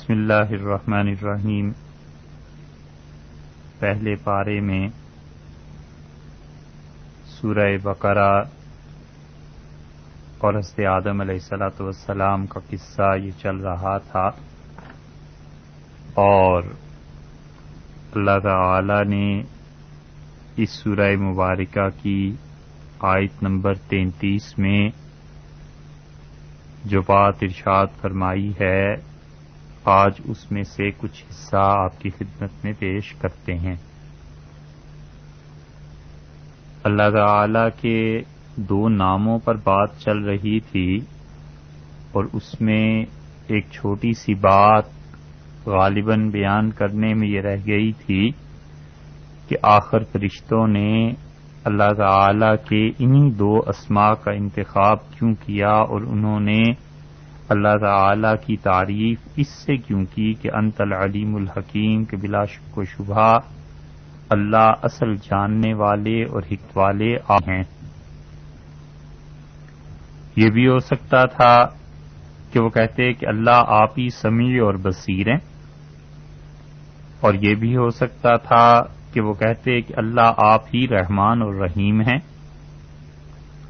بسم اللہ الرحمن الرحیم۔ پہلے پارے میں سورہ بقرہ اور حضرت آدم علیہ السلام کا قصہ یہ چل رہا تھا، اور اللہ تعالی نے اس سورہ مبارکہ کی آیت نمبر 33 میں جو بات ارشاد فرمائی ہے، آج اس میں سے کچھ حصہ آپ کی خدمت میں پیش کرتے ہیں۔ اللہ تعالی کے دو ناموں پر بات چل رہی تھی، اور اس میں ایک چھوٹی سی بات غالباً بیان کرنے میں یہ رہ گئی تھی کہ آخر فرشتوں نے اللہ تعالی کے انہی دو اسماء کا انتخاب کیوں کیا، اور انہوں نے اللہ تعالی کی تعریف اس سے کیوں کی کہ انت العلیم الحکیم، کہ بلا شک و شبہ اللہ اصل جاننے والے اور حکمت والے ہیں۔ یہ بھی ہو سکتا تھا کہ وہ کہتے کہ اللہ آپ ہی سمیع اور بصیر ہیں، اور یہ بھی ہو سکتا تھا کہ وہ کہتے کہ اللہ آپ ہی رحمان اور رحیم ہیں۔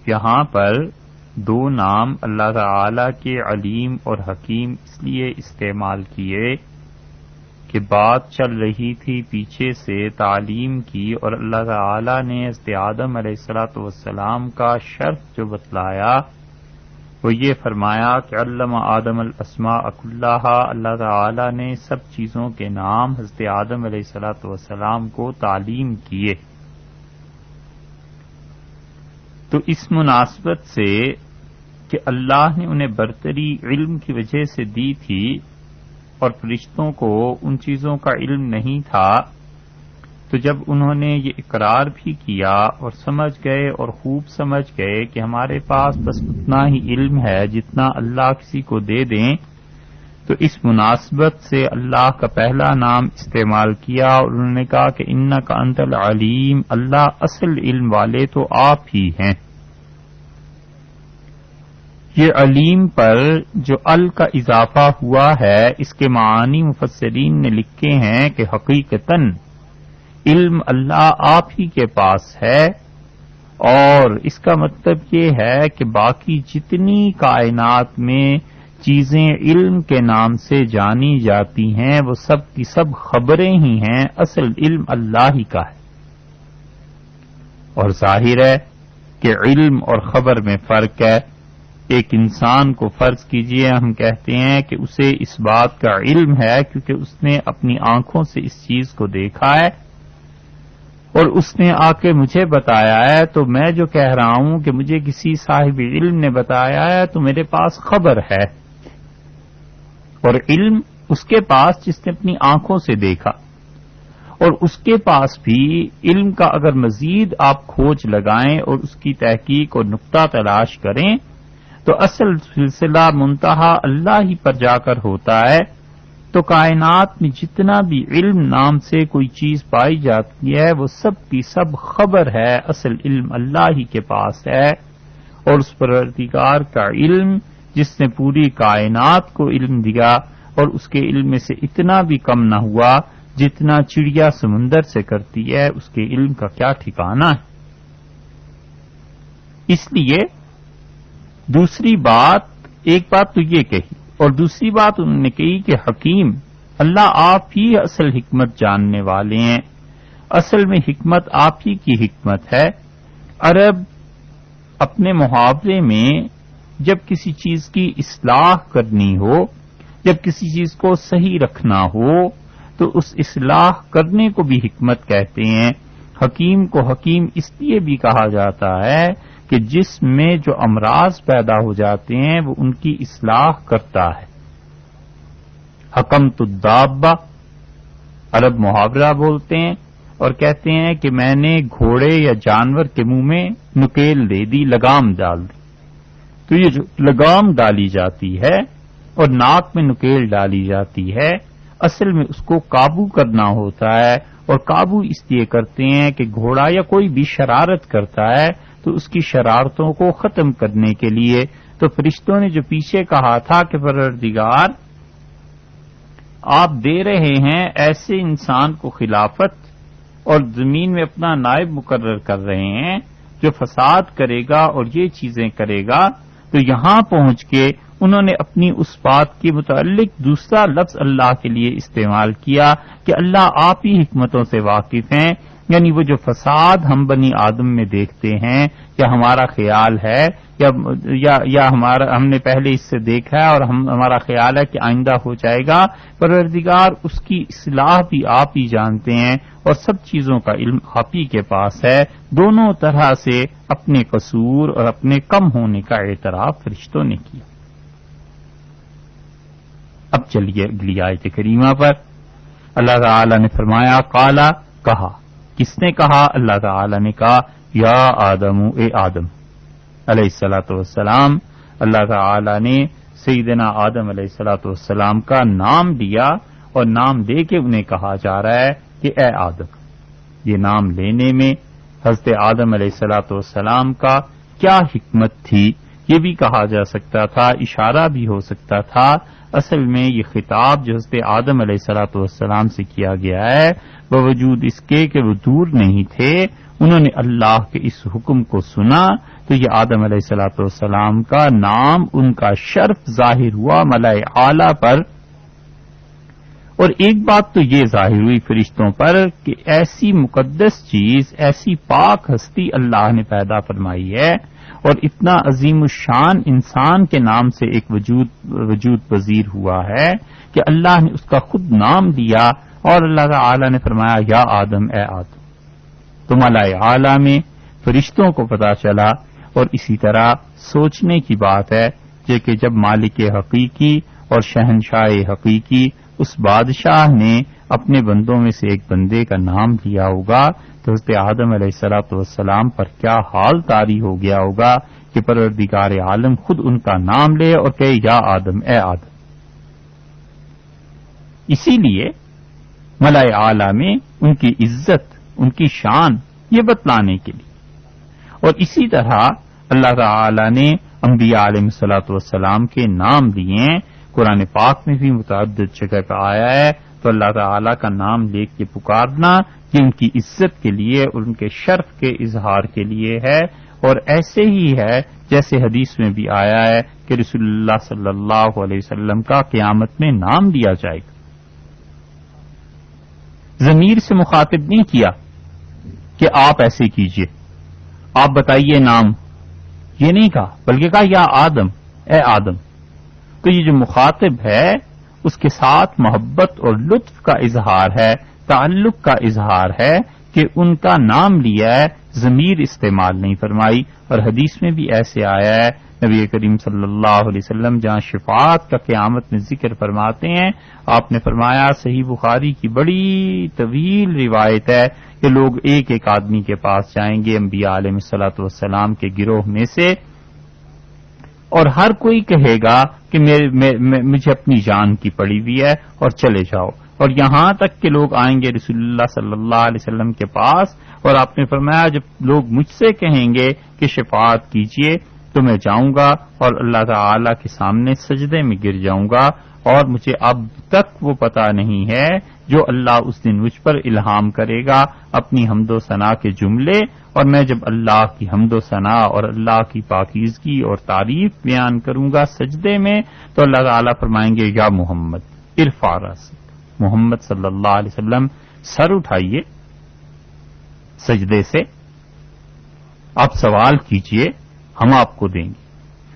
یہاں پر دو نام اللہ تعالی کے علیم اور حکیم اس لیے استعمال کیے کہ بات چل رہی تھی پیچھے سے تعلیم کی، اور اللہ تعالی نے حضرت آدم علیہ السلام کا شرط جو بتلایا وہ یہ فرمایا کہ علم آدم الاسماء کلھا، اللہ تعالی نے سب چیزوں کے نام حضرت آدم علیہ السلام کو تعلیم کیے۔ تو اس مناسبت سے کہ اللہ نے انہیں برتری علم کی وجہ سے دی تھی اور فرشتوں کو ان چیزوں کا علم نہیں تھا، تو جب انہوں نے یہ اقرار بھی کیا اور سمجھ گئے اور خوب سمجھ گئے کہ ہمارے پاس بس اتنا ہی علم ہے جتنا اللہ کسی کو دے دیں، تو اس مناسبت سے اللہ کا پہلا نام استعمال کیا، اور انہوں نے کہا کہ انک انت العلیم، اللہ اصل علم والے تو آپ ہی ہیں۔ یہ علیم پر جو ال کا اضافہ ہوا ہے، اس کے معانی مفسرین نے لکھے ہیں کہ حقیقتاً علم اللہ آپ ہی کے پاس ہے، اور اس کا مطلب یہ ہے کہ باقی جتنی کائنات میں چیزیں علم کے نام سے جانی جاتی ہیں وہ سب کی سب خبریں ہی ہیں، اصل علم اللہ ہی کا ہے۔ اور ظاہر ہے کہ علم اور خبر میں فرق ہے۔ ایک انسان کو فرض کیجئے ہم کہتے ہیں کہ اسے اس بات کا علم ہے کیونکہ اس نے اپنی آنکھوں سے اس چیز کو دیکھا ہے اور اس نے آ کے مجھے بتایا ہے، تو میں جو کہہ رہا ہوں کہ مجھے کسی صاحب علم نے بتایا ہے تو میرے پاس خبر ہے، اور علم اس کے پاس جس نے اپنی آنکھوں سے دیکھا۔ اور اس کے پاس بھی علم کا اگر مزید آپ کھوج لگائیں اور اس کی تحقیق اور نقطہ تلاش کریں تو اصل سلسلہ منتہا اللہ ہی پر جا کر ہوتا ہے۔ تو کائنات میں جتنا بھی علم نام سے کوئی چیز پائی جاتی ہے وہ سب کی سب خبر ہے، اصل علم اللہ ہی کے پاس ہے۔ اور اس پروردگار کا علم جس نے پوری کائنات کو علم دیا، اور اس کے علم میں سے اتنا بھی کم نہ ہوا جتنا چڑیا سمندر سے کرتی ہے، اس کے علم کا کیا ٹھکانہ ہے۔ اس لیے دوسری بات، ایک بات تو یہ کہی، اور دوسری بات انہوں نے کہی کہ حکیم، اللہ آپ ہی اصل حکمت جاننے والے ہیں، اصل میں حکمت آپ ہی کی حکمت ہے۔ عرب اپنے محاورے میں جب کسی چیز کی اصلاح کرنی ہو، جب کسی چیز کو صحیح رکھنا ہو تو اس اصلاح کرنے کو بھی حکمت کہتے ہیں۔ حکیم کو حکیم اس لیے بھی کہا جاتا ہے کہ جسم میں جو امراض پیدا ہو جاتے ہیں وہ ان کی اصلاح کرتا ہے۔ حکمت الدابہ، عرب محاورہ بولتے ہیں اور کہتے ہیں کہ میں نے گھوڑے یا جانور کے منہ میں نکیل دے دی، لگام ڈال دی۔ تو یہ جو لگام ڈالی جاتی ہے اور ناک میں نکیل ڈالی جاتی ہے، اصل میں اس کو قابو کرنا ہوتا ہے، اور قابو اس لیے کرتے ہیں کہ گھوڑا یا کوئی بھی شرارت کرتا ہے تو اس کی شرارتوں کو ختم کرنے کے لیے۔ تو فرشتوں نے جو پیچھے کہا تھا کہ پروردگار آپ دے رہے ہیں ایسے انسان کو خلافت اور زمین میں اپنا نائب مقرر کر رہے ہیں جو فساد کرے گا اور یہ چیزیں کرے گا، تو یہاں پہنچ کے انہوں نے اپنی اس بات کے متعلق دوسرا لفظ اللہ کے لیے استعمال کیا کہ اللہ آپ ہی حکمتوں سے واقف ہیں، یعنی وہ جو فساد ہم بنی آدم میں دیکھتے ہیں یا ہمارا خیال ہے یا ہم نے پہلے اس سے دیکھا ہے اور ہمارا خیال ہے کہ آئندہ ہو جائے گا، پروردگار اس کی اصلاح بھی آپ ہی جانتے ہیں اور سب چیزوں کا علم آپ ہی کے پاس ہے۔ دونوں طرح سے اپنے قصور اور اپنے کم ہونے کا اعتراف فرشتوں نے کیا۔ اب چلیے اگلی آیت کریمہ پر۔ اللہ تعالی نے فرمایا قالا، کہا، کس نے کہا؟ اللہ تعالی نے کہا یا آدم، اے آدم علیہ الصلوۃ والسلام۔ اللہ تعالی نے سیدنا آدم علیہ الصلوۃ والسلام کا نام لیا اور نام دے کے انہیں کہا جا رہا ہے کہ اے آدم۔ یہ نام لینے میں حضرت آدم علیہ الصلوۃ والسلام کا کیا حکمت تھی یہ بھی کہا جا سکتا تھا، اشارہ بھی ہو سکتا تھا۔ اصل میں یہ خطاب جو حضرت آدم علیہ الصلوۃ والسلام سے کیا گیا ہے باوجود اس کے کہ وہ دور نہیں تھے، انہوں نے اللہ کے اس حکم کو سنا تو یہ آدم علیہ الصلوۃ والسلام کا نام، ان کا شرف ظاہر ہوا ملائے اعلیٰ پر۔ اور ایک بات تو یہ ظاہر ہوئی فرشتوں پر کہ ایسی مقدس چیز، ایسی پاک ہستی اللہ نے پیدا فرمائی ہے اور اتنا عظیم الشان انسان کے نام سے ایک وجود پذیر ہوا ہے کہ اللہ نے اس کا خود نام دیا اور اللہ تعالی نے فرمایا یا آدم، اے آدم۔ تو ملائے اعلیٰ میں فرشتوں کو پتا چلا۔ اور اسی طرح سوچنے کی بات ہے کہ جب مالک حقیقی اور شہنشاہ حقیقی اس بادشاہ نے اپنے بندوں میں سے ایک بندے کا نام لیا ہوگا تو حضرت آدم علیہ الصلوۃ والسلام پر کیا حال طاری ہو گیا ہوگا کہ پروردگار عالم خود ان کا نام لے اور کہے یا آدم، اے آدم۔ اسی لیے ملائے اعلیٰ میں ان کی عزت، ان کی شان یہ بتلانے کے لیے۔ اور اسی طرح اللہ تعالی نے انبیاء علیہ الصلوۃ والسلام کے نام دیے ہیں، قرآن پاک میں بھی متعدد جگہ پہ آیا ہے، تو اللہ تعالی کا نام لے کے پکارنا یہ ان کی عزت کے لیے اور ان کے شرف کے اظہار کے لیے ہے۔ اور ایسے ہی ہے جیسے حدیث میں بھی آیا ہے کہ رسول اللہ صلی اللہ علیہ وسلم کا قیامت میں نام لیا جائے گا۔ ضمیر سے مخاطب نہیں کیا کہ آپ ایسے کیجئے، آپ بتائیے نام، یہ نہیں کہا، بلکہ کہا یا آدم، اے آدم۔ تو یہ جو مخاطب ہے اس کے ساتھ محبت اور لطف کا اظہار ہے، تعلق کا اظہار ہے کہ ان کا نام لیا ہے، ضمیر استعمال نہیں فرمائی۔ اور حدیث میں بھی ایسے آیا ہے، نبی کریم صلی اللہ علیہ وسلم جہاں شفاعت کا قیامت میں ذکر فرماتے ہیں، آپ نے فرمایا، صحیح بخاری کی بڑی طویل روایت ہے کہ لوگ ایک ایک آدمی کے پاس جائیں گے انبیاء علیہ الصلوۃ والسلام کے گروہ میں سے، اور ہر کوئی کہے گا کہ مجھے اپنی جان کی پڑی ہوئی ہے اور چلے جاؤ۔ اور یہاں تک کہ لوگ آئیں گے رسول اللہ صلی اللہ علیہ وسلم کے پاس اور آپ نے فرمایا جب لوگ مجھ سے کہیں گے کہ شفاعت کیجئے تو میں جاؤں گا اور اللہ تعالی کے سامنے سجدے میں گر جاؤں گا، اور مجھے اب تک وہ پتہ نہیں ہے جو اللہ اس دن مجھ پر الہام کرے گا اپنی حمد و ثنا کے جملے، اور میں جب اللہ کی حمد و ثنا اور اللہ کی پاکیزگی اور تعریف بیان کروں گا سجدے میں تو اللہ تعالیٰ فرمائیں گے یا محمد ارفع راسک، محمد صلی اللہ علیہ وسلم سر اٹھائیے سجدے سے، آپ سوال کیجئے ہم آپ کو دیں گے،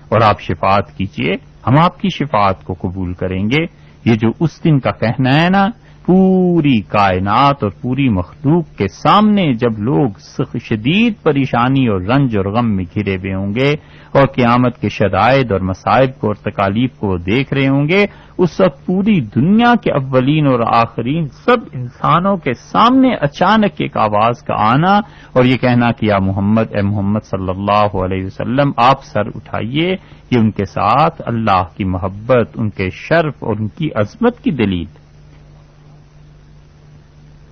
اور آپ شفاعت کیجئے ہم آپ کی شفاعت کو قبول کریں گے۔ یہ جو اس دن کا کہنا ہے نا، پوری کائنات اور پوری مخلوق کے سامنے جب لوگ شدید پریشانی اور رنج اور غم میں گھرے ہوئے ہوں گے اور قیامت کے شدائد اور مصائب کو اور تکالیف کو دیکھ رہے ہوں گے، اس وقت پوری دنیا کے اولین اور آخرین سب انسانوں کے سامنے اچانک ایک آواز کا آنا اور یہ کہنا کہ یا محمد، اے محمد صلی اللہ علیہ وسلم آپ سر اٹھائیے، یہ ان کے ساتھ اللہ کی محبت، ان کے شرف اور ان کی عظمت کی دلیل۔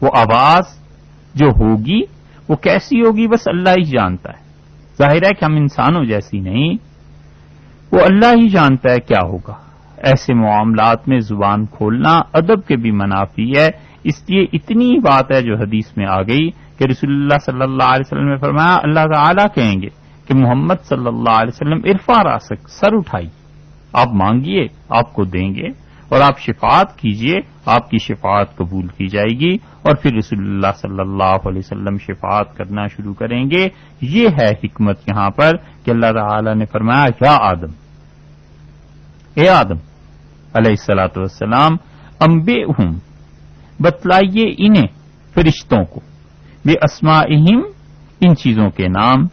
وہ آواز جو ہوگی وہ کیسی ہوگی بس اللہ ہی جانتا ہے، ظاہر ہے کہ ہم انسانوں جیسی نہیں، وہ اللہ ہی جانتا ہے کیا ہوگا۔ ایسے معاملات میں زبان کھولنا ادب کے بھی منافی ہے. اس لیے اتنی بات ہے جو حدیث میں آ گئی کہ رسول اللہ صلی اللہ علیہ وسلم نے فرمایا اللہ تعالیٰ کہیں گے کہ محمد صلی اللہ علیہ وسلم ارفع راسک، سر اٹھائی، آپ مانگیے آپ کو دیں گے، اور آپ شفاعت کیجئے آپ کی شفاعت قبول کی جائے گی. اور پھر رسول اللہ صلی اللہ علیہ وسلم شفاعت کرنا شروع کریں گے. یہ ہے حکمت یہاں پر کہ اللہ تعالی نے فرمایا یا آدم، اے آدم علیہ الصلوۃ والسلام، انبئہم، بتلائیے انہیں فرشتوں کو، بے اسمائہم، ان چیزوں کے نام.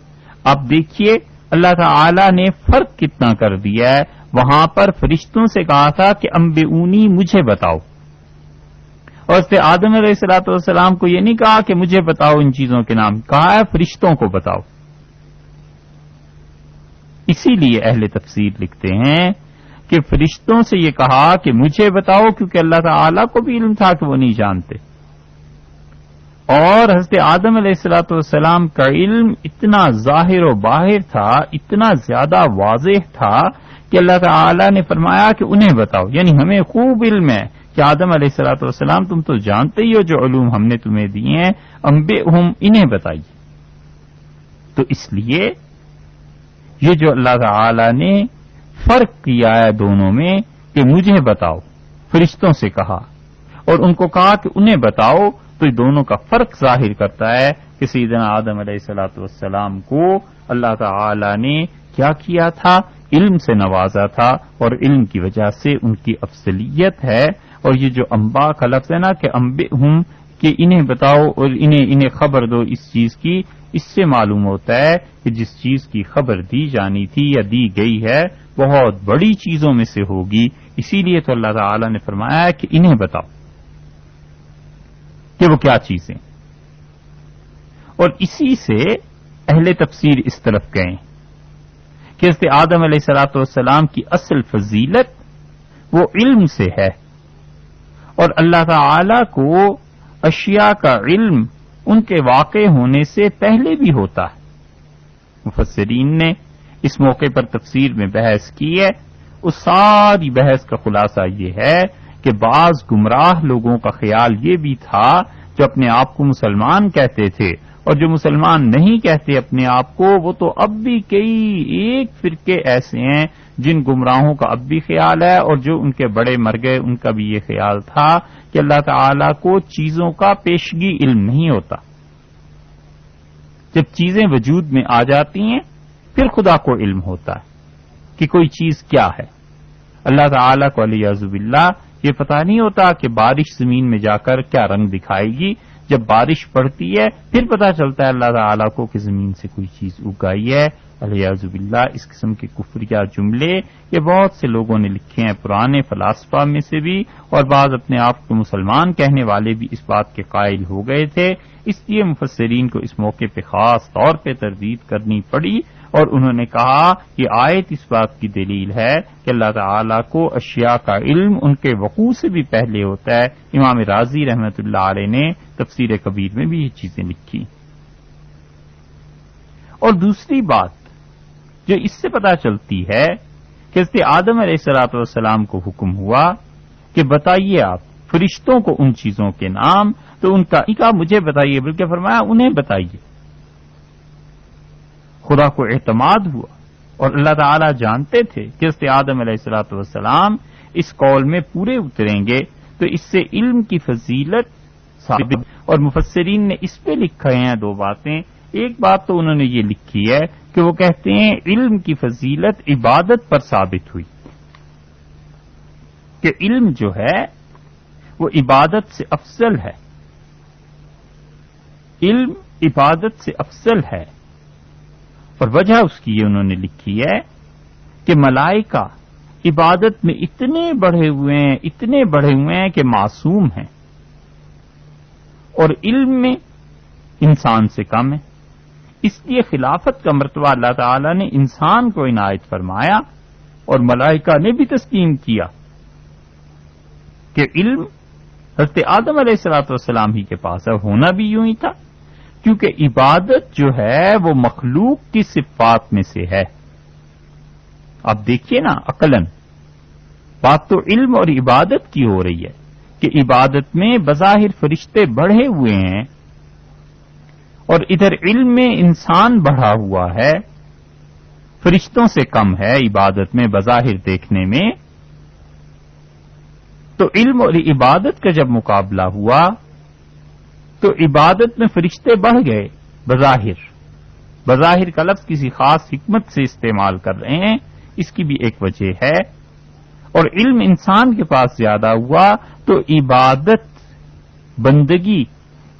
اب دیکھیے اللہ تعالی نے فرق کتنا کر دیا ہے. وہاں پر فرشتوں سے کہا تھا کہ انبئونی، مجھے بتاؤ، اور اس سے آدم علیہ الصلوۃ والسلام کو یہ نہیں کہا کہ مجھے بتاؤ ان چیزوں کے نام، کہا ہے فرشتوں کو بتاؤ. اسی لیے اہل تفسیر لکھتے ہیں کہ فرشتوں سے یہ کہا کہ مجھے بتاؤ، کیونکہ اللہ تعالیٰ کو بھی علم تھا کہ وہ نہیں جانتے، اور حضرت آدم علیہ الصلوۃ والسلام کا علم اتنا ظاہر و باہر تھا، اتنا زیادہ واضح تھا کہ اللہ تعالیٰ نے فرمایا کہ انہیں بتاؤ. یعنی ہمیں خوب علم ہے کہ آدم علیہ الصلوۃ والسلام تم تو جانتے ہی ہو جو علوم ہم نے تمہیں دیے ہیں، انبئہم، انہیں بتائیے. تو اس لیے یہ جو اللہ تعالی نے فرق کیا ہے دونوں میں کہ مجھے بتاؤ، فرشتوں سے کہا اور ان کو کہا کہ انہیں بتاؤ، تو یہ دونوں کا فرق ظاہر کرتا ہے کہ سیدنا آدم علیہ الصلوۃ والسلام کو اللہ تعالی نے کیا کیا تھا، علم سے نوازا تھا، اور علم کی وجہ سے ان کی افضلیت ہے. اور یہ جو انباء کا لفظ ہے نا کہ انبئہم، کہ انہیں بتاؤ اور انہیں خبر دو اس چیز کی، اس سے معلوم ہوتا ہے کہ جس چیز کی خبر دی جانی تھی یا دی گئی ہے بہت بڑی چیزوں میں سے ہوگی. اسی لیے تو اللہ تعالی نے فرمایا کہ انہیں بتاؤ کہ وہ کیا چیزیں. اور اسی سے اہل تفسیر اس طرف گئے کہ حضرت آدم علیہ الصلوۃ والسلام کی اصل فضیلت وہ علم سے ہے، اور اللہ تعالی کو اشیاء کا علم ان کے واقع ہونے سے پہلے بھی ہوتا ہے. مفسرین نے اس موقع پر تفسیر میں بحث کی ہے. اس ساری بحث کا خلاصہ یہ ہے کہ بعض گمراہ لوگوں کا خیال یہ بھی تھا جو اپنے آپ کو مسلمان کہتے تھے، اور جو مسلمان نہیں کہتے اپنے آپ کو، وہ تو اب بھی کئی ایک فرقے ایسے ہیں جن گمراہوں کا اب بھی خیال ہے، اور جو ان کے بڑے مر گئے ان کا بھی یہ خیال تھا کہ اللہ تعالی کو چیزوں کا پیشگی علم نہیں ہوتا. جب چیزیں وجود میں آ جاتی ہیں پھر خدا کو علم ہوتا ہے کہ کوئی چیز کیا ہے. اللہ تعالی کو والعیاذ باللہ یہ پتہ نہیں ہوتا کہ بارش زمین میں جا کر کیا رنگ دکھائے گی. جب بارش پڑتی ہے پھر پتہ چلتا ہے اللہ تعالیٰ کو کہ زمین سے کوئی چیز اگائی ہے. والعیاذ باللہ اس قسم کے کفریہ جملے یہ بہت سے لوگوں نے لکھے ہیں، پرانے فلاسفہ میں سے بھی، اور بعض اپنے آپ کو مسلمان کہنے والے بھی اس بات کے قائل ہو گئے تھے. اس لیے مفسرین کو اس موقع پہ خاص طور پہ تردید کرنی پڑی، اور انہوں نے کہا کہ آیت اس بات کی دلیل ہے کہ اللہ تعالیٰ کو اشیاء کا علم ان کے وقوع سے بھی پہلے ہوتا ہے. امام رازی رحمۃ اللہ علیہ نے تفسیر کبیر میں بھی یہ چیزیں لکھی. اور دوسری بات جو اس سے پتہ چلتی ہے کہ حضرت آدم علیہ الصلوۃ والسلام کو حکم ہوا کہ بتائیے آپ فرشتوں کو ان چیزوں کے نام، تو ان کا مجھے بتائیے، بلکہ فرمایا انہیں بتائیے. خدا کو اعتماد ہوا، اور اللہ تعالیٰ جانتے تھے کہ حضرت آدم علیہ الصلوۃ والسلام اس قول میں پورے اتریں گے، تو اس سے علم کی فضیلت ثابت. اور مفسرین نے اس پہ لکھے ہیں دو باتیں. ایک بات تو انہوں نے یہ لکھی ہے کہ وہ کہتے ہیں علم کی فضیلت عبادت پر ثابت ہوئی، کہ علم جو ہے وہ عبادت سے افضل ہے. علم عبادت سے افضل ہے، اور وجہ اس کی یہ انہوں نے لکھی ہے کہ ملائکہ عبادت میں اتنے بڑھے ہوئے ہیں کہ معصوم ہیں، اور علم میں انسان سے کم ہے. اس لیے خلافت کا مرتبہ اللہ تعالی نے انسان کو عنایت فرمایا، اور ملائکہ نے بھی تسلیم کیا کہ علم حضرت آدم علیہ الصلوۃ والسلام ہی کے پاس ہے. ہونا بھی یوں ہی تھا، کیونکہ عبادت جو ہے وہ مخلوق کی صفات میں سے ہے. آپ دیکھیے نا عقلاً بات تو علم اور عبادت کی ہو رہی ہے کہ عبادت میں بظاہر فرشتے بڑھے ہوئے ہیں اور ادھر علم میں انسان بڑھا ہوا ہے، فرشتوں سے کم ہے عبادت میں بظاہر دیکھنے میں. تو علم اور عبادت کا جب مقابلہ ہوا تو عبادت میں فرشتے بڑھ گئے بظاہر کا لفظ کسی خاص حکمت سے استعمال کر رہے ہیں، اس کی بھی ایک وجہ ہے. اور علم انسان کے پاس زیادہ ہوا تو عبادت بندگی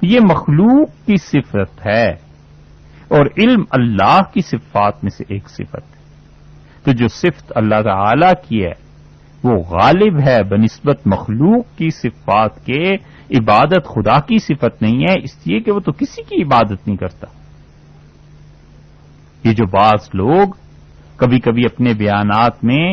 یہ مخلوق کی صفت ہے اور علم اللہ کی صفات میں سے ایک صفت ہے. تو جو صفت اللہ تعالی کی ہے وہ غالب ہے بنسبت مخلوق کی صفات کے. عبادت خدا کی صفت نہیں ہے اس لیے کہ وہ تو کسی کی عبادت نہیں کرتا. یہ جو بعض لوگ کبھی کبھی اپنے بیانات میں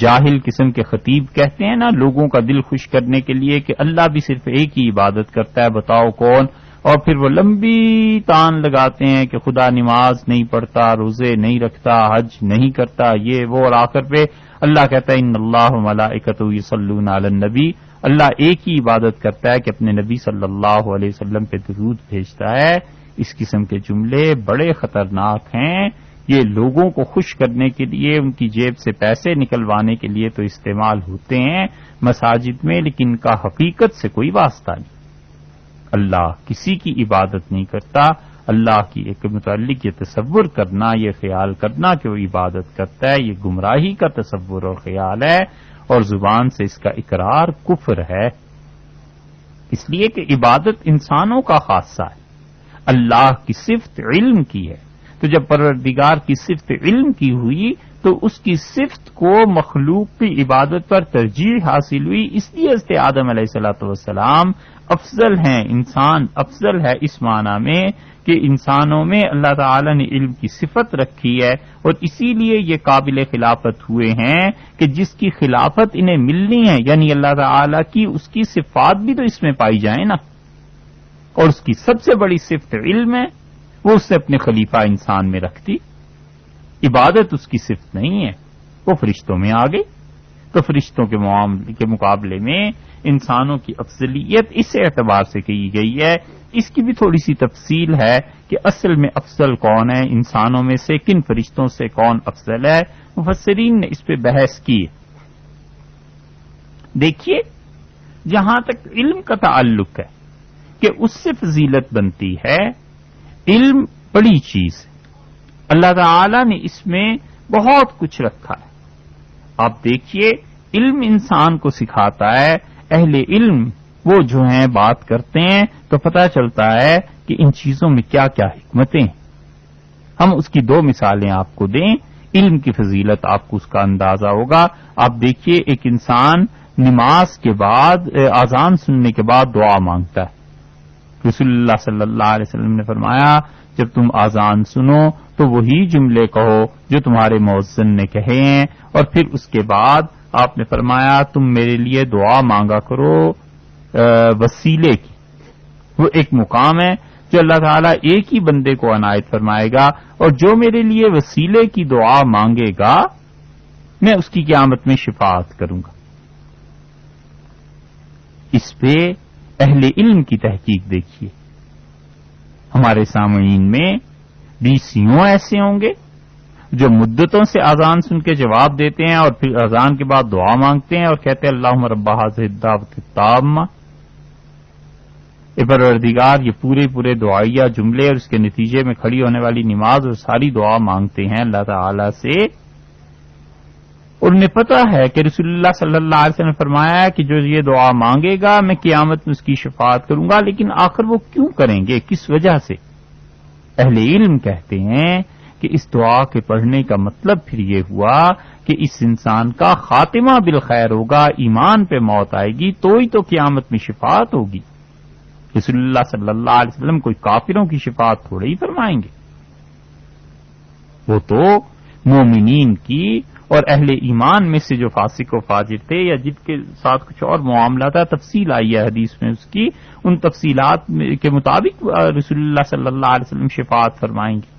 جاہل قسم کے خطیب کہتے ہیں نا لوگوں کا دل خوش کرنے کے لیے کہ اللہ بھی صرف ایک ہی عبادت کرتا ہے بتاؤ کون، اور پھر وہ لمبی تان لگاتے ہیں کہ خدا نماز نہیں پڑھتا، روزے نہیں رکھتا، حج نہیں کرتا، یہ وہ، اور آخر پہ اللہ کہتا ہے ان اللہ ملائکتہ یصلون علی النبی، اللہ ایک ہی عبادت کرتا ہے کہ اپنے نبی صلی اللہ علیہ وسلم پہ درود بھیجتا ہے. اس قسم کے جملے بڑے خطرناک ہیں. یہ لوگوں کو خوش کرنے کے لیے، ان کی جیب سے پیسے نکلوانے کے لیے تو استعمال ہوتے ہیں مساجد میں، لیکن ان کا حقیقت سے کوئی واسطہ نہیں. اللہ کسی کی عبادت نہیں کرتا. اللہ کی ایک متعلق یہ تصور کرنا، یہ خیال کرنا کہ وہ عبادت کرتا ہے، یہ گمراہی کا تصور اور خیال ہے، اور زبان سے اس کا اقرار کفر ہے. اس لیے کہ عبادت انسانوں کا خاصہ ہے، اللہ کی صفت علم کی ہے. تو جب پروردگار کی صفت علم کی ہوئی تو اس کی صفت کو مخلوق کی عبادت پر ترجیح حاصل ہوئی. اس لیے حضرت آدم علیہ الصلوۃ والسلام افضل ہیں، انسان افضل ہے اس معنی میں کہ انسانوں میں اللہ تعالی نے علم کی صفت رکھی ہے، اور اسی لیے یہ قابل خلافت ہوئے ہیں کہ جس کی خلافت انہیں ملنی ہے، یعنی اللہ تعالی کی اس کی صفات بھی تو اس میں پائی جائیں نا. اور اس کی سب سے بڑی صفت علم ہے، وہ اس سے اپنے خلیفہ انسان میں رکھتی. عبادت اس کی صفت نہیں ہے، وہ فرشتوں میں آ گئی. تو فرشتوں کے معاملے کے مقابلے میں انسانوں کی افضلیت اس اعتبار سے کی گئی ہے. اس کی بھی تھوڑی سی تفصیل ہے کہ اصل میں افضل کون ہے انسانوں میں سے، کن فرشتوں سے کون افضل ہے. مفسرین نے اس پہ بحث کی. دیکھیے جہاں تک علم کا تعلق ہے کہ اس سے فضیلت بنتی ہے، علم بڑی چیز ہے، اللہ تعالی نے اس میں بہت کچھ رکھا ہے. آپ دیکھیے علم انسان کو سکھاتا ہے. اہل علم وہ جو ہیں بات کرتے ہیں تو پتہ چلتا ہے کہ ان چیزوں میں کیا کیا حکمتیں ہیں. ہم اس کی دو مثالیں آپ کو دیں، علم کی فضیلت آپ کو اس کا اندازہ ہوگا. آپ دیکھیے ایک انسان نماز کے بعد اذان سننے کے بعد دعا مانگتا ہے. رسول اللہ صلی اللہ علیہ وسلم نے فرمایا جب تم اذان سنو تو وہی جملے کہو جو تمہارے مؤذن نے کہے ہیں، اور پھر اس کے بعد آپ نے فرمایا تم میرے لیے دعا مانگا کرو وسیلے کی. وہ ایک مقام ہے جو اللہ تعالیٰ ایک ہی بندے کو عنایت فرمائے گا، اور جو میرے لیے وسیلے کی دعا مانگے گا میں اس کی قیامت میں شفاعت کروں گا. اس پہ اہل علم کی تحقیق دیکھیے. ہمارے سامعین میں 20 یوں ایسے ہوں گے جو مدتوں سے اذان سن کے جواب دیتے ہیں اور پھر اذان کے بعد دعا مانگتے ہیں اور کہتے ہیں اللہم رب ھذہ الدعوۃ التامہ. اے پروردگار یہ پورے دعائیہ جملے اور اس کے نتیجے میں کھڑی ہونے والی نماز اور ساری دعا مانگتے ہیں اللہ تعالی سے. اور انہیں پتا ہے کہ رسول اللہ صلی اللہ علیہ وسلم نے فرمایا کہ جو یہ دعا مانگے گا میں قیامت میں اس کی شفاعت کروں گا. لیکن آخر وہ کیوں کریں گے، کس وجہ سے؟ اہل علم کہتے ہیں کہ اس دعا کے پڑھنے کا مطلب پھر یہ ہوا کہ اس انسان کا خاتمہ بالخیر ہوگا، ایمان پہ موت آئے گی تو ہی تو قیامت میں شفاعت ہوگی. رسول اللہ صلی اللہ علیہ وسلم کوئی کافروں کی شفاعت تھوڑے ہی فرمائیں گے، وہ تو مومنین کی اور اہل ایمان میں سے جو فاسق و فاجر تھے یا جن کے ساتھ کچھ اور معاملہ تھا، تفصیل آئی ہے حدیث میں اس کی، ان تفصیلات کے مطابق رسول اللہ صلی اللہ علیہ وسلم شفاعت فرمائیں گے.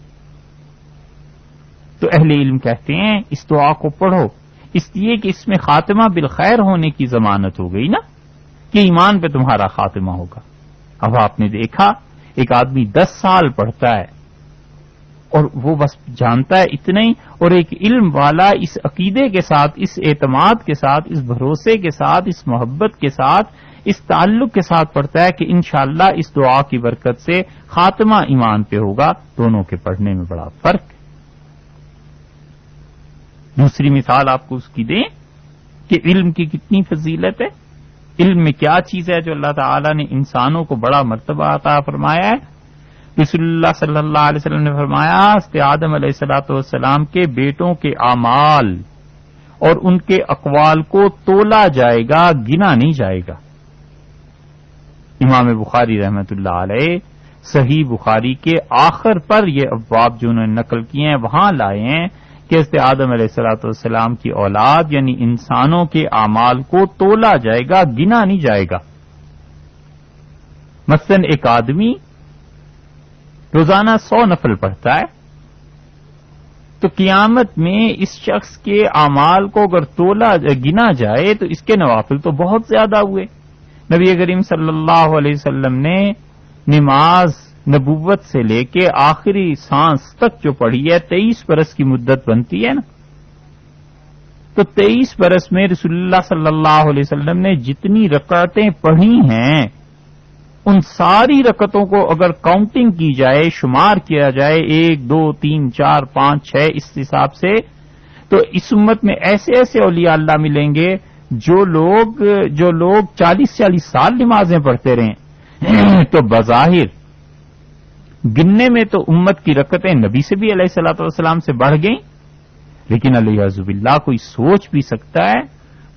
تو اہل علم کہتے ہیں اس دعا کو پڑھو، اس لیے کہ اس میں خاتمہ بالخیر ہونے کی ضمانت ہو گئی نا، کہ ایمان پہ تمہارا خاتمہ ہوگا۔ اب آپ نے دیکھا ایک آدمی 10 سال پڑھتا ہے اور وہ بس جانتا ہے اتنا ہی، اور ایک علم والا اس عقیدے کے ساتھ، اس اعتماد کے ساتھ، اس بھروسے کے ساتھ، اس محبت کے ساتھ، اس تعلق کے ساتھ پڑھتا ہے کہ انشاءاللہ اس دعا کی برکت سے خاتمہ ایمان پہ ہوگا۔ دونوں کے پڑھنے میں بڑا فرق ہے۔ دوسری مثال آپ کو اس کی دیں کہ علم کی کتنی فضیلت ہے، علم میں کیا چیز ہے جو اللہ تعالی نے انسانوں کو بڑا مرتبہ عطا فرمایا ہے۔ رسول اللہ صلی اللہ علیہ وسلم نے فرمایا حضرت آدم علیہ الصلوۃ والسلام کے بیٹوں کے اعمال اور ان کے اقوال کو تولا جائے گا، گنا نہیں جائے گا۔ امام بخاری رحمۃ اللہ علیہ صحیح بخاری کے آخر پر یہ ابواب جو انہوں نے نقل کیے ہیں وہاں لائے ہیں کہ حضرت آدم علیہ الصلوۃ والسلام کی اولاد یعنی انسانوں کے اعمال کو تولا جائے گا، گنا نہیں جائے گا۔ مثلا ایک آدمی روزانہ 100 نفل پڑھتا ہے تو قیامت میں اس شخص کے اعمال کو اگر تولا گنا جائے تو اس کے نوافل تو بہت زیادہ ہوئے۔ نبی کریم صلی اللہ علیہ وسلم نے نماز نبوت سے لے کے آخری سانس تک جو پڑھی ہے 23 برس کی مدت بنتی ہے نا، تو 23 برس میں رسول اللہ صلی اللہ علیہ وسلم نے جتنی رکعتیں پڑھی ہیں ان ساری رکعتوں کو اگر کاؤنٹنگ کی جائے، شمار کیا جائے 1 2 3 4 5 6 اس حساب سے، تو اس امت میں ایسے ایسے اولیاء اللہ ملیں گے جو لوگ 40 سال نمازیں پڑھتے رہے تو بظاہر گننے میں تو امت کی رکعتیں نبی سے بھی علیہ الصلوۃ والسلام سے بڑھ گئیں، لیکن علیہ باللہ کوئی سوچ بھی سکتا ہے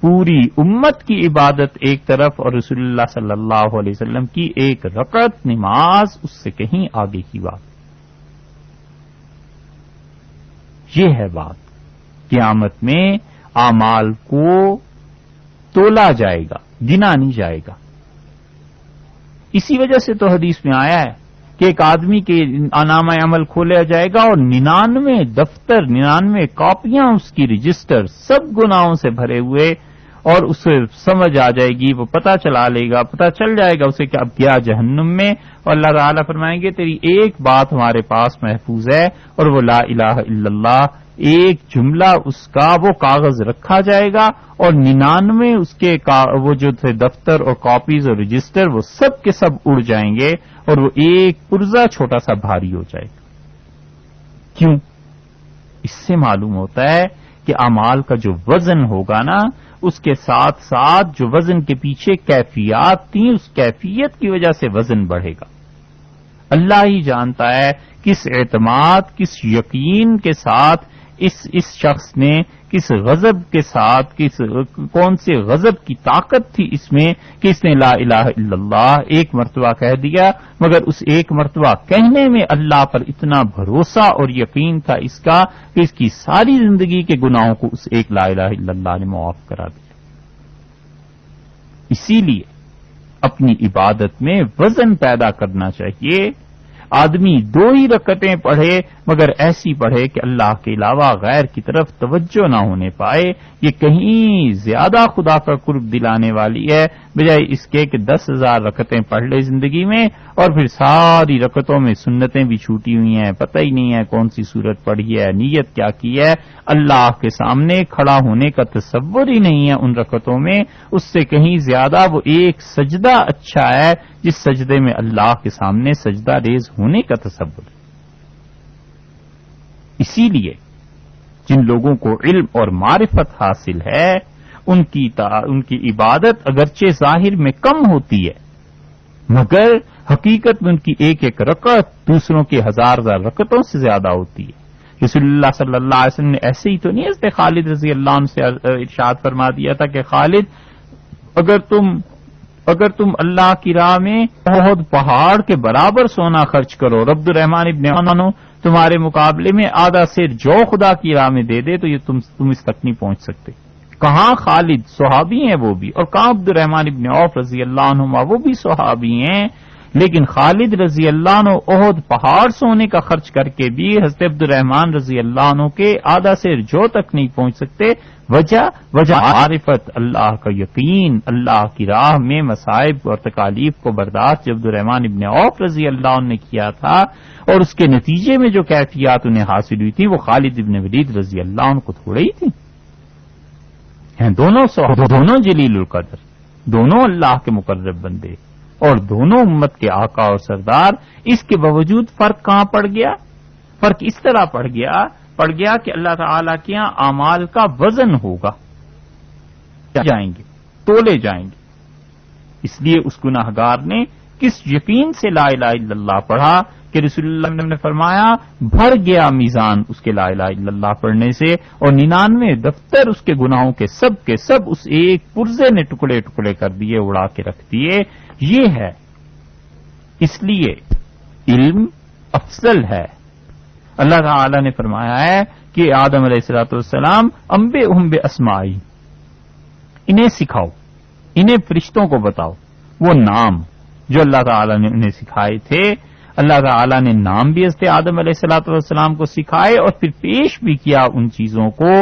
پوری امت کی عبادت ایک طرف اور رسول اللہ صلی اللہ علیہ وسلم کی ایک رکعت نماز اس سے کہیں آگے کی بات۔ یہ ہے بات، قیامت میں اعمال کو تولا جائے گا، گنا نہیں جائے گا۔ اسی وجہ سے تو حدیث میں آیا ہے کہ ایک آدمی کے نامہ عمل کھولا جائے گا اور 99 دفتر، 99 کاپیاں اس کی رجسٹر سب گناہوں سے بھرے ہوئے، اور اسے سمجھ آ جائے گی، وہ پتہ چل جائے گا اسے کہ اب گیا جہنم میں، اور اللہ تعالیٰ فرمائیں گے تیری ایک بات ہمارے پاس محفوظ ہے اور وہ لا الہ الا اللہ، ایک جملہ اس کا وہ کاغذ رکھا جائے گا، اور 99 اس کے وہ جو تھے دفتر اور کاپیز اور رجسٹر وہ سب کے سب اڑ جائیں گے اور وہ ایک پرزہ چھوٹا سا بھاری ہو جائے گا۔ کیوں؟ اس سے معلوم ہوتا ہے کہ اعمال کا جو وزن ہوگا نا، اس کے ساتھ ساتھ جو وزن کے پیچھے کیفیات تھیں، اس کیفیت کی وجہ سے وزن بڑھے گا۔ اللہ ہی جانتا ہے کس اعتماد، کس یقین کے ساتھ اس شخص نے، کس غضب کے ساتھ، کون سے غضب کی طاقت تھی اس میں کہ اس نے لا الہ الا اللہ ایک مرتبہ کہہ دیا، مگر اس ایک مرتبہ کہنے میں اللہ پر اتنا بھروسہ اور یقین تھا اس کا کہ اس کی ساری زندگی کے گناہوں کو اس ایک لا الہ الا اللہ نے معاف کرا دیا۔ اسی لیے اپنی عبادت میں وزن پیدا کرنا چاہیے۔ آدمی 2 ہی رکعتیں پڑھے مگر ایسی پڑھے کہ اللہ کے علاوہ غیر کی طرف توجہ نہ ہونے پائے، یہ کہیں زیادہ خدا کا قرب دلانے والی ہے بجائے اس کے کہ 10,000 رکعتیں پڑھ لے زندگی میں اور پھر ساری رکعتوں میں سنتیں بھی چھوٹی ہوئی ہیں، پتہ ہی نہیں ہے کون سی سورت پڑھی ہے، نیت کیا کی ہے، اللہ کے سامنے کھڑا ہونے کا تصور ہی نہیں ہے ان رکعتوں میں۔ اس سے کہیں زیادہ وہ ایک سجدہ اچھا ہے جس سجدے میں اللہ کے سامنے سجدہ ریز ہونے کا تصور۔ اسی لیے جن لوگوں کو علم اور معرفت حاصل ہے ان کی عبادت اگرچہ ظاہر میں کم ہوتی ہے مگر حقیقت میں ان کی ایک ایک رکعت دوسروں کے 1000 رکعتوں سے زیادہ ہوتی ہے۔ رسول اللہ صلی اللہ علیہ وسلم نے ایسے ہی تو نہیں حضرت خالد رضی اللہ عنہ سے ارشاد فرما دیا تھا کہ خالد اگر تم اللہ کی راہ میں بہت پہاڑ کے برابر سونا خرچ کرو، عبد الرحمن ابن عوف تمہارے مقابلے میں آدھا سیر جو خدا کی راہ میں دے دے تو یہ تم اس تک نہیں پہنچ سکتے۔ کہاں خالد صحابی ہیں وہ بھی، اور کہاں عبد الرحمن ابن عوف رضی اللہ عنہما وہ بھی صحابی ہیں، لیکن خالد رضی اللہ عنہ عہد پہاڑ سونے کا خرچ کر کے بھی حضرت عبد الرحمن رضی اللہ عنہ کے آدھا سیر جو تک نہیں پہنچ سکتے. وجہ معرفت، اللہ کا یقین، اللہ کی راہ میں مصائب اور تکالیف کو برداشت جو عبد الرحمن ابن عوف رضی اللہ عنہ نے کیا تھا، اور اس کے نتیجے میں جو کیفیات انہیں حاصل ہوئی تھی، وہ خالد ابن ولید رضی اللہ عنہ کو تھوڑے ہی تھی. دونوں جلیل القدر، دونوں اللہ کے مقرب بندے اور دونوں امت کے آقا اور سردار. اس کے باوجود فرق کہاں پڑ گیا؟ فرق اس طرح پڑ گیا کہ اللہ تعالی کے یہاں اعمال کا وزن ہوگا، جائیں گے، تولے جائیں گے. اس لیے اس گناہگار نے کس یقین سے لا الہ الا اللہ پڑھا کہ رسول اللہ نے فرمایا بھر گیا میزان اس کے لا الہ الا اللہ پڑھنے سے، اور 99 دفتر اس کے گناہوں کے سب اس ایک پرزے نے ٹکڑے ٹکڑے کر دیے، اڑا کے رکھ دیے. یہ ہے، اس لیے علم افضل ہے. اللہ تعالی نے فرمایا ہے کہ آدم علیہ الصلوۃ والسلام انبئہم باسمائی، انہیں سکھاؤ، انہیں فرشتوں کو بتاؤ وہ نام جو اللہ تعالی نے انہیں سکھائے تھے. اللہ تعالی نے نام بھی حضرت آدم علیہ الصلوۃ والسلام کو سکھائے اور پھر پیش بھی کیا ان چیزوں کو.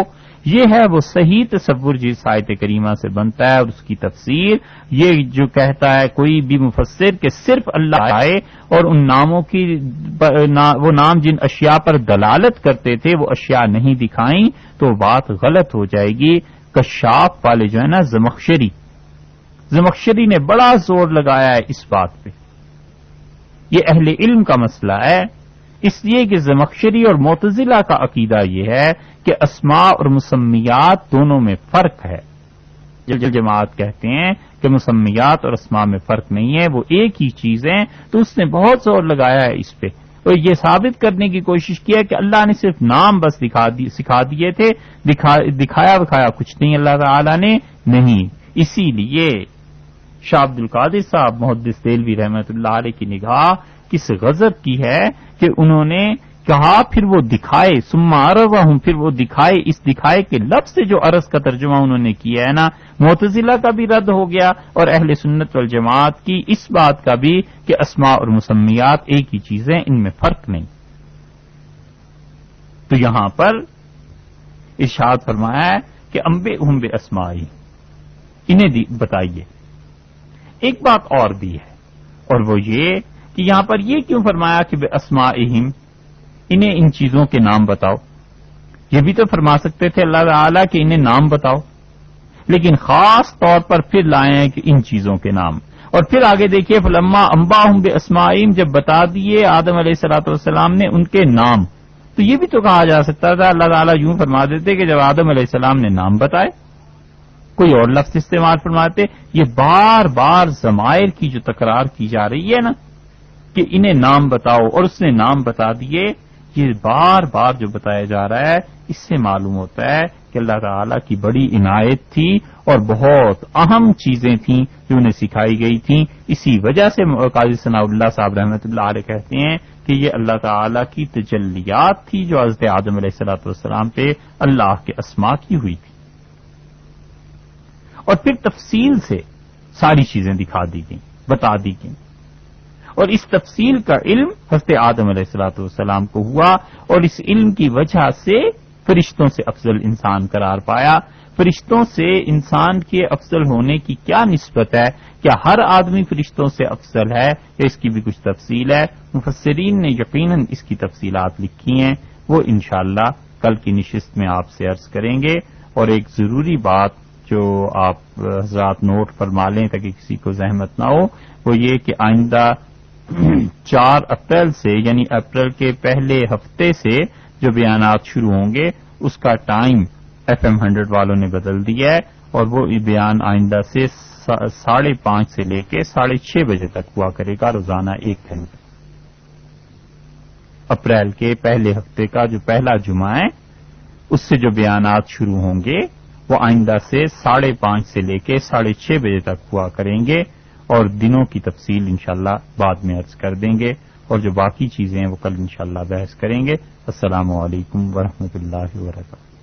یہ ہے وہ صحیح تصور جس آیت کریمہ سے بنتا ہے، اور اس کی تفسیر یہ جو کہتا ہے کوئی بھی مفسر کہ صرف اللہ آئے اور ان ناموں کی وہ نام جن اشیاء پر دلالت کرتے تھے وہ اشیاء نہیں دکھائیں تو بات غلط ہو جائے گی. کشاف والے جو ہے نا زمخشری نے بڑا زور لگایا ہے اس بات پہ. یہ اہل علم کا مسئلہ ہے، اس لیے کہ زمخشری اور معتزلہ کا عقیدہ یہ ہے کہ اسماء اور مسمیات دونوں میں فرق ہے. جماعت کہتے ہیں کہ مسمیات اور اسماء میں فرق نہیں ہے، وہ ایک ہی چیز ہیں. تو اس نے بہت زور لگایا ہے اس پہ اور یہ ثابت کرنے کی کوشش کی ہے کہ اللہ نے صرف نام بس سکھا دیے تھے، دکھایا کچھ نہیں اللہ تعالی نے نہیں. اسی لیے شاہ عبد القادر صاحب محدث دہلوی رحمۃ اللہ علیہ کی نگاہ کس غضب کی ہے کہ انہوں نے کہا پھر وہ دکھائے، ثم عرضہم، پھر وہ دکھائے. اس دکھائے کے لفظ سے جو عرض کا ترجمہ انہوں نے کیا ہے نا، معتزلہ کا بھی رد ہو گیا اور اہل سنت والجماعت کی اس بات کا بھی کہ اسماء اور مسمیات ایک ہی چیزیں، ان میں فرق نہیں. تو یہاں پر ارشاد فرمایا ہے کہ انبئہم باسمائی، انہیں بتائیے. ایک بات اور بھی ہے اور وہ یہ کہ یہاں پر یہ کیوں فرمایا کہ باسمائہم، انہیں ان چیزوں کے نام بتاؤ. یہ بھی تو فرما سکتے تھے اللہ تعالیٰ کہ انہیں نام بتاؤ، لیکن خاص طور پر پھر لائے ہیں کہ ان چیزوں کے نام. اور پھر آگے دیکھیے فلما انباہم باسمائہم، جب بتا دیے آدم علیہ الصلوۃ والسلام نے ان کے نام، تو یہ بھی تو کہا جا سکتا تھا اللہ تعالیٰ یوں فرما دیتے کہ جب آدم علیہ السلام نے نام بتائے کوئی اور لفظ استعمال فرماتے. یہ بار بار ضمائر کی جو تکرار کی جا رہی ہے نا کہ انہیں نام بتاؤ اور اس نے نام بتا دیے، یہ بار بار جو بتایا جا رہا ہے اس سے معلوم ہوتا ہے کہ اللہ تعالیٰ کی بڑی عنایت تھی اور بہت اہم چیزیں تھیں جو انہیں سکھائی گئی تھیں. اسی وجہ سے قاضی ثناء اللہ صاحب رحمۃ اللہ علیہ کہتے ہیں کہ یہ اللہ تعالیٰ کی تجلیات تھی جو حضرت آدم علیہ الصلوۃ والسلام پہ اللہ کے اسماء کی ہوئی تھی. اور پھر تفصیل سے ساری چیزیں دکھا دی گئیں، بتا دی گئیں، اور اس تفصیل کا علم حضرت آدم علیہ الصلوۃ والسلام کو ہوا اور اس علم کی وجہ سے فرشتوں سے افضل انسان قرار پایا. فرشتوں سے انسان کے افضل ہونے کی کیا نسبت ہے؟ کیا ہر آدمی فرشتوں سے افضل ہے یا اس کی بھی کچھ تفصیل ہے؟ مفسرین نے یقیناً اس کی تفصیلات لکھی ہیں، وہ انشاءاللہ کل کی نشست میں آپ سے عرض کریں گے. اور ایک ضروری بات جو آپ حضرات نوٹ فرما لیں تاکہ کسی کو زحمت نہ ہو، وہ یہ کہ آئندہ 4 اپریل سے یعنی اپریل کے پہلے ہفتے سے جو بیانات شروع ہوں گے اس کا ٹائم FM 100 والوں نے بدل دیا ہے اور وہ بیان آئندہ سے 5:30 سے لے کے 6:30 بجے تک ہوا کرے گا، روزانہ 1 گھنٹہ. اپریل کے پہلے ہفتے کا جو پہلا جمعہ ہے اس سے جو بیانات شروع ہوں گے وہ آئندہ سے 5:30 سے لے کے 6:30 بجے تک ہوا کریں گے اور دنوں کی تفصیل انشاءاللہ بعد میں عرض کر دیں گے اور جو باقی چیزیں ہیں وہ کل انشاءاللہ بحث کریں گے. السلام علیکم ورحمۃ اللہ وبرکاتہ.